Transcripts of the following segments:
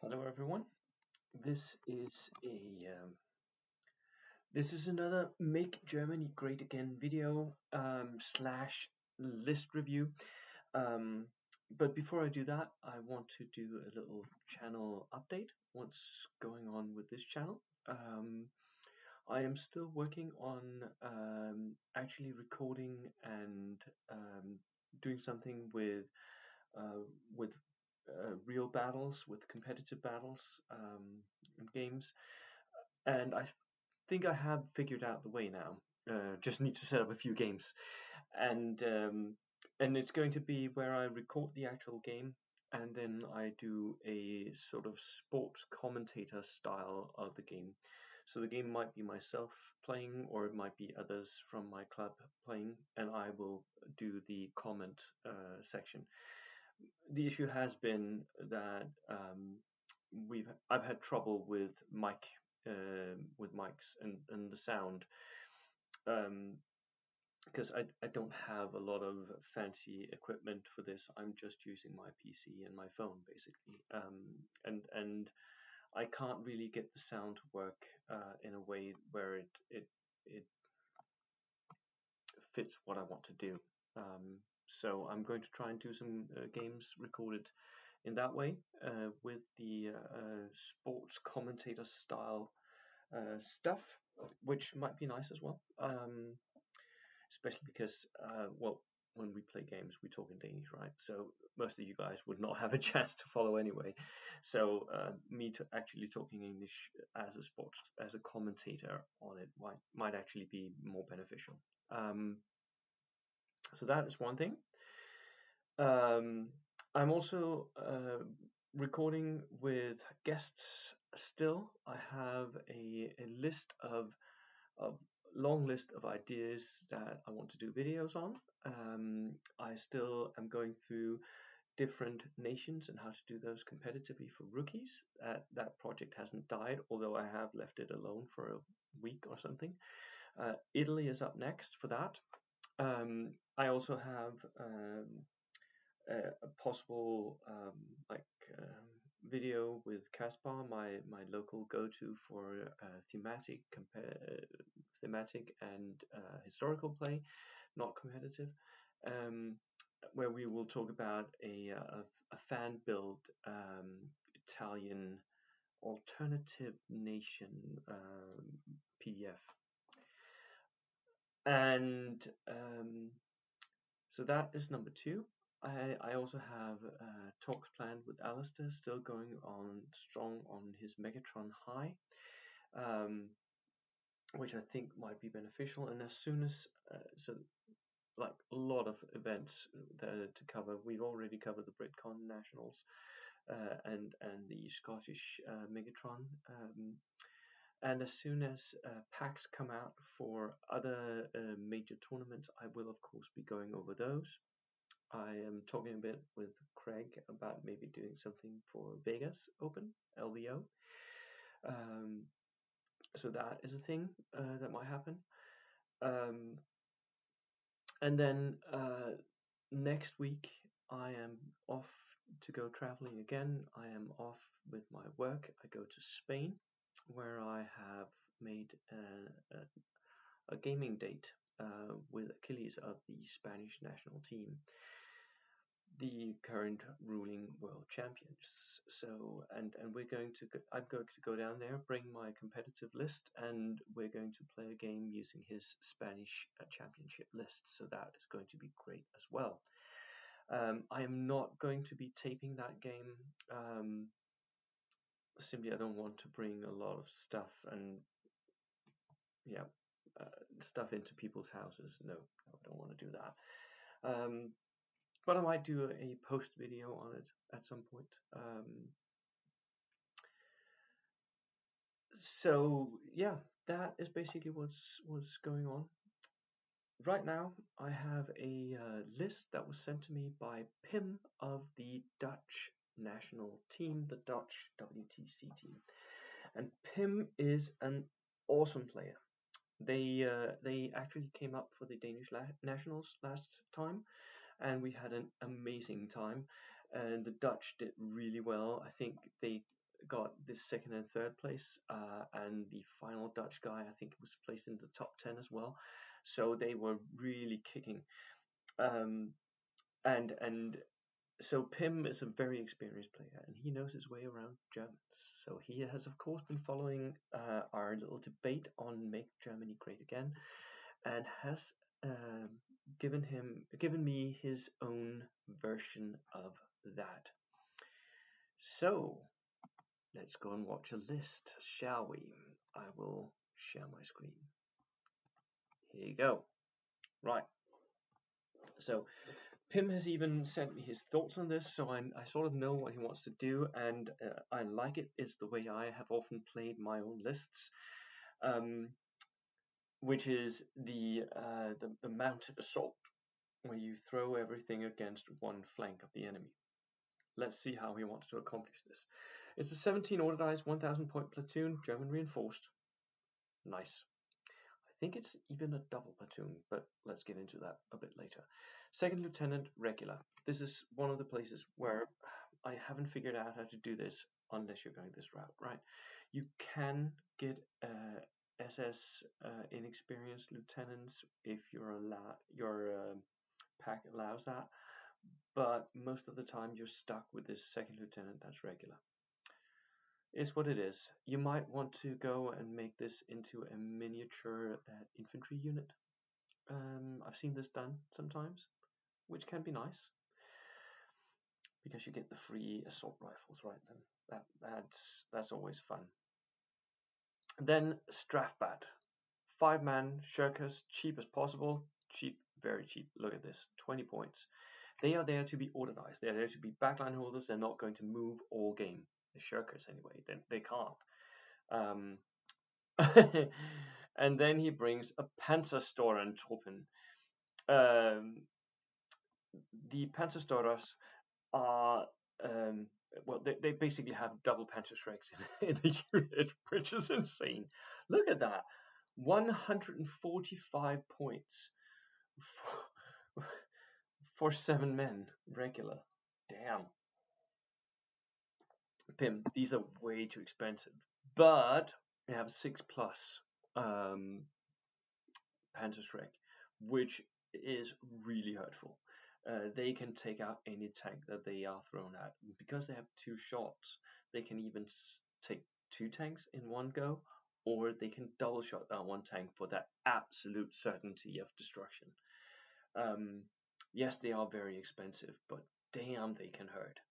Hello everyone. This is a this is another Make Germany Great Again video slash list review. But before I do that, I want to do a little channel update. What's going on with this channel? I am still working on actually recording and doing something with uh, with real battles, with competitive battles in games, and I think I have figured out the way now. Just need to set up a few games, and it's going to be where I record the actual game, and then I do a sort of sports commentator style of the game. So the game might be myself playing, or it might be others from my club playing, and I will do the comment section. The issue has been that I've had trouble with mics and the sound, because I don't have a lot of fancy equipment for this. I'm just using my PC and my phone basically, and I can't really get the sound to work in a way where it fits what I want to do. So I'm going to try and do some games recorded in that way, with the sports commentator style stuff, which might be nice as well. Especially because, well, when we play games, we talk in Danish, right? So most of you guys would not have a chance to follow anyway. So me actually talking English as a commentator on it might actually be more beneficial. So that is one thing. I'm also recording with guests still. I have a list of long list of ideas that I want to do videos on. I still am going through different nations and how to do those competitively for rookies. That project hasn't died, although I have left it alone for a week or something. Italy is up next for that. I also have a possible video with Caspar, my local go-to for thematic and historical play, not competitive, where we will talk about a fan built Italian alternative nation PDF. And so that is number 2. I also have talks planned with Alistair, still going on strong on his Megatron High, which I think might be beneficial. And as soon as like a lot of events to cover, we've already covered the BritCon Nationals and the Scottish Megatron. And as soon as packs come out for other major tournaments, I will of course be going over those. I am talking a bit with Craig about maybe doing something for Vegas Open, LVO. So that is a thing that might happen. And then next week I am off to go traveling again. I am off with my work. I go to Spain, where I have made a gaming date with Achilles of the Spanish national team, the current ruling world champions. So and we're going to I'm going to go down there, bring my competitive list, and we're going to play a game using his Spanish championship list. So that is going to be great as well. I am not going to be taping that game. Simply I don't want to bring a lot of stuff and stuff into people's houses. No, I don't want to do that. But I might do a post video on it at some point. So yeah, that is basically what's going on. Right now, I have a list that was sent to me by Pim of the Dutch national team, the Dutch WTC team. And Pim is an awesome player. They actually came up for the Danish nationals last time, and we had an amazing time. And the Dutch did really well. I think they got this second and third place, and the final Dutch guy, I think, was placed in the top 10 as well. So they were really kicking. And so Pim is a very experienced player, and he knows his way around Germans. So he has, of course, been following our little debate on Make Germany Great Again, and has given me his own version of that. So let's go and watch a list, shall we? I will share my screen. Here you go. Right. So Pim has even sent me his thoughts on this, so I sort of know what he wants to do, and I like it. It's the way I have often played my own lists, which is the mounted assault, where you throw everything against one flank of the enemy. Let's see how he wants to accomplish this. It's a 17 ordinized 1,000 point platoon, German reinforced. Nice. I think it's even a double platoon, but let's get into that a bit later. Second lieutenant, regular. This is one of the places where I haven't figured out how to do this unless you're going this route, right? You can get SS inexperienced lieutenants if your pack allows that, but most of the time you're stuck with this second lieutenant that's regular. Is what it is. You might want to go and make this into a miniature infantry unit. I've seen this done sometimes, which can be nice because you get the free assault rifles, right? And that's always fun. Then Strafbat, 5-man shirkers, cheap as possible. Cheap, very cheap. Look at this, 20 points. They are there to be organized. They are there to be backline holders. They're not going to move all game. The shirkers anyway. They can't. And then he brings a panzer-zestorer truppen. The panzer-zesterers are well, they basically have double panzer-schrecks in the unit, which is insane. Look at that, 145 points for 7 men regular. Damn. Pim, these are way too expensive, but we have a 6+ Panzerschreck, which is really hurtful. They can take out any tank that they are thrown at. Because they have 2 shots, they can even take 2 tanks in one go, or they can double shot down 1 tank for that absolute certainty of destruction. Yes, they are very expensive, but damn, they can hurt.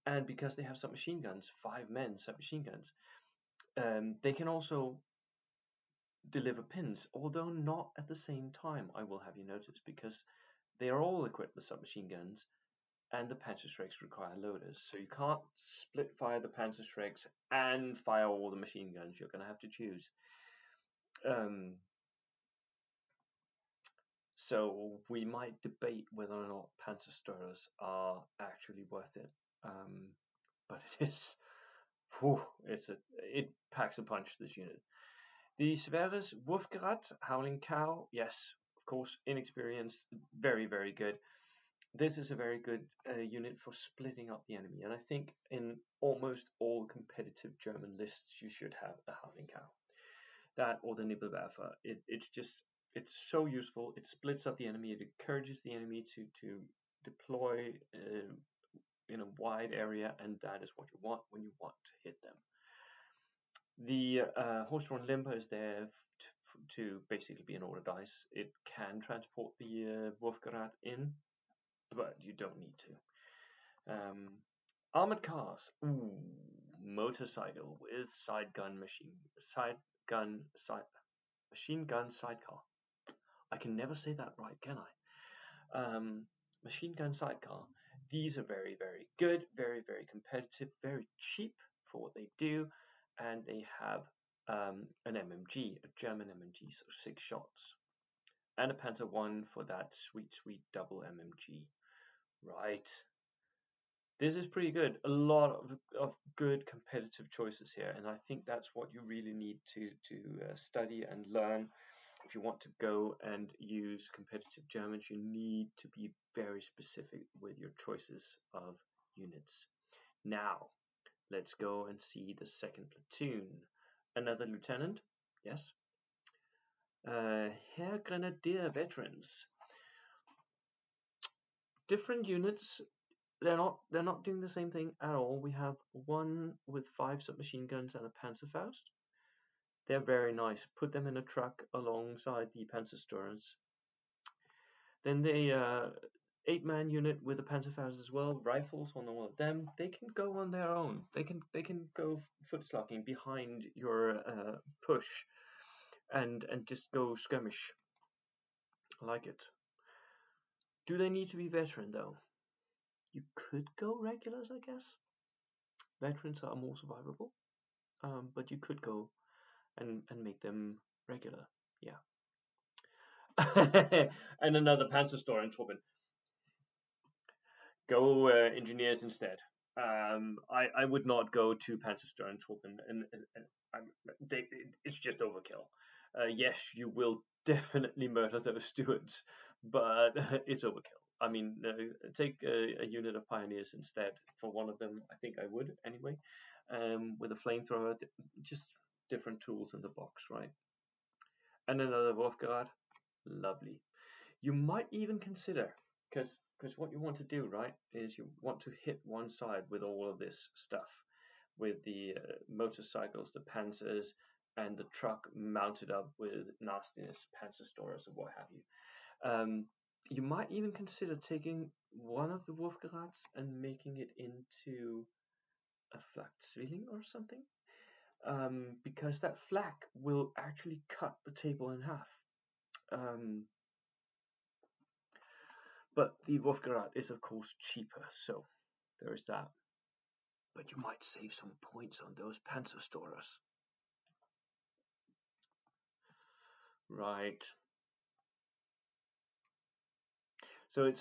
And because they have submachine guns, 5-men submachine guns, they can also deliver pins, although not at the same time, I will have you notice, because they are all equipped with submachine guns, and the Panzerschrecks require loaders, so you can't split fire the Panzerschrecks and fire all the machine guns. You're going to have to choose. So we might debate whether or not Panzer-Zesterers are actually worth it, but it is. Whew, it packs a punch, this unit. The Sverres Wolfgerat, Howling Cow, yes, of course, inexperienced, very, very good. This is a very good unit for splitting up the enemy, and I think in almost all competitive German lists you should have a Howling Cow. That or the Nibbelwerfer. It's so useful. It splits up the enemy. It encourages the enemy to deploy in a wide area, and that is what you want when you want to hit them. The horse-drawn limber is there to basically be an order dice. It can transport the Wolfgerat in, but you don't need to. Armored cars. Ooh, motorcycle with machine gun sidecar. I can never say that right, can I? Machine gun sidecar. These are very, very good, very, very competitive, very cheap for what they do, and they have an MMG, a German MMG, so 6 shots, and a Panzer 1 for that sweet, sweet double MMG. Right. This is pretty good. A lot of good competitive choices here, and I think that's what you really need to study and learn. If you want to go and use competitive Germans, you need to be very specific with your choices of units. Now, let's go and see the second platoon. Another lieutenant, yes. Herr Grenadier veterans. Different units. They're not doing the same thing at all. We have one with 5 submachine guns and a Panzerfaust. They're very nice. Put them in a truck alongside the panzer-zestors. Then the 8-man unit with a Panzerfaust as well. Rifles on all of them. They can go on their own. They can go foot slocking behind your push and just go skirmish. I like it. Do they need to be veteran though? You could go regulars, I guess. Veterans are more survivable, but you could go and make them regular. Yeah. And another panzer-zestorer in Torben. Go engineers instead. I would not go to panzer-zestorer in Torben, and it's just overkill. Yes, you will definitely murder those stewards, but it's overkill. I mean, take a unit of pioneers instead for one of them. I think I would anyway, with a flamethrower. Just different tools in the box, right? And another Wolfgarad, lovely. You might even consider, because what you want to do, right, is you want to hit one side with all of this stuff, with the motorcycles, the panzers, and the truck mounted up with nastiness, panzer-zestorers, or what have you. You might even consider taking one of the Wolfgarads and making it into a flak Zwilling or something, because that flak will actually cut the table in half. But the Wolfgarad is of course cheaper, so there is that. But you might save some points on those panzer-zestorers. Right. So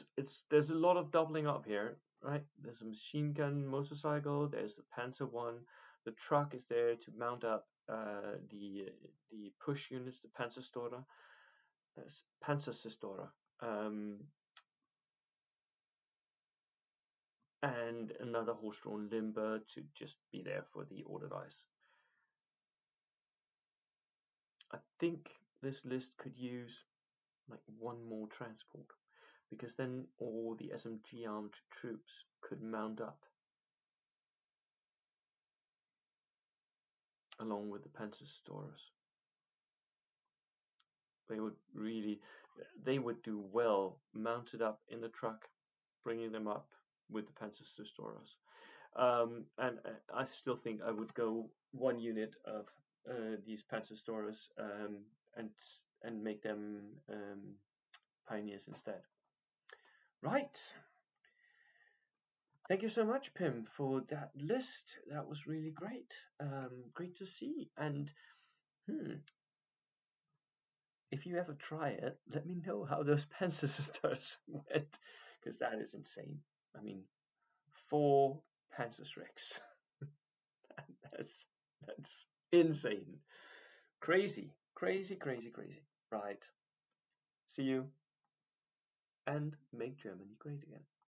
there's a lot of doubling up here, right? There's a machine gun motorcycle, there's a Panzer one, the truck is there to mount up the push units, the panzer-zestorer, and another horse-drawn limber to just be there for the order dice. I think this list could use like one more transport, because then all the SMG armed troops could mount up along with the panzer-zestorers. They would do well mounted up in the truck, bringing them up with the panzer-zestorers. And I still think I would go one unit of these panzer-zestorers and make them pioneers instead. Right. Thank you so much, Pim, for that list. That was really great. Great to see. And if you ever try it, let me know how those panzer-zestorers went, because that is insane. I mean, 4 panzer-schrecks. That's insane. Crazy. Right. See you. And make Germany great again.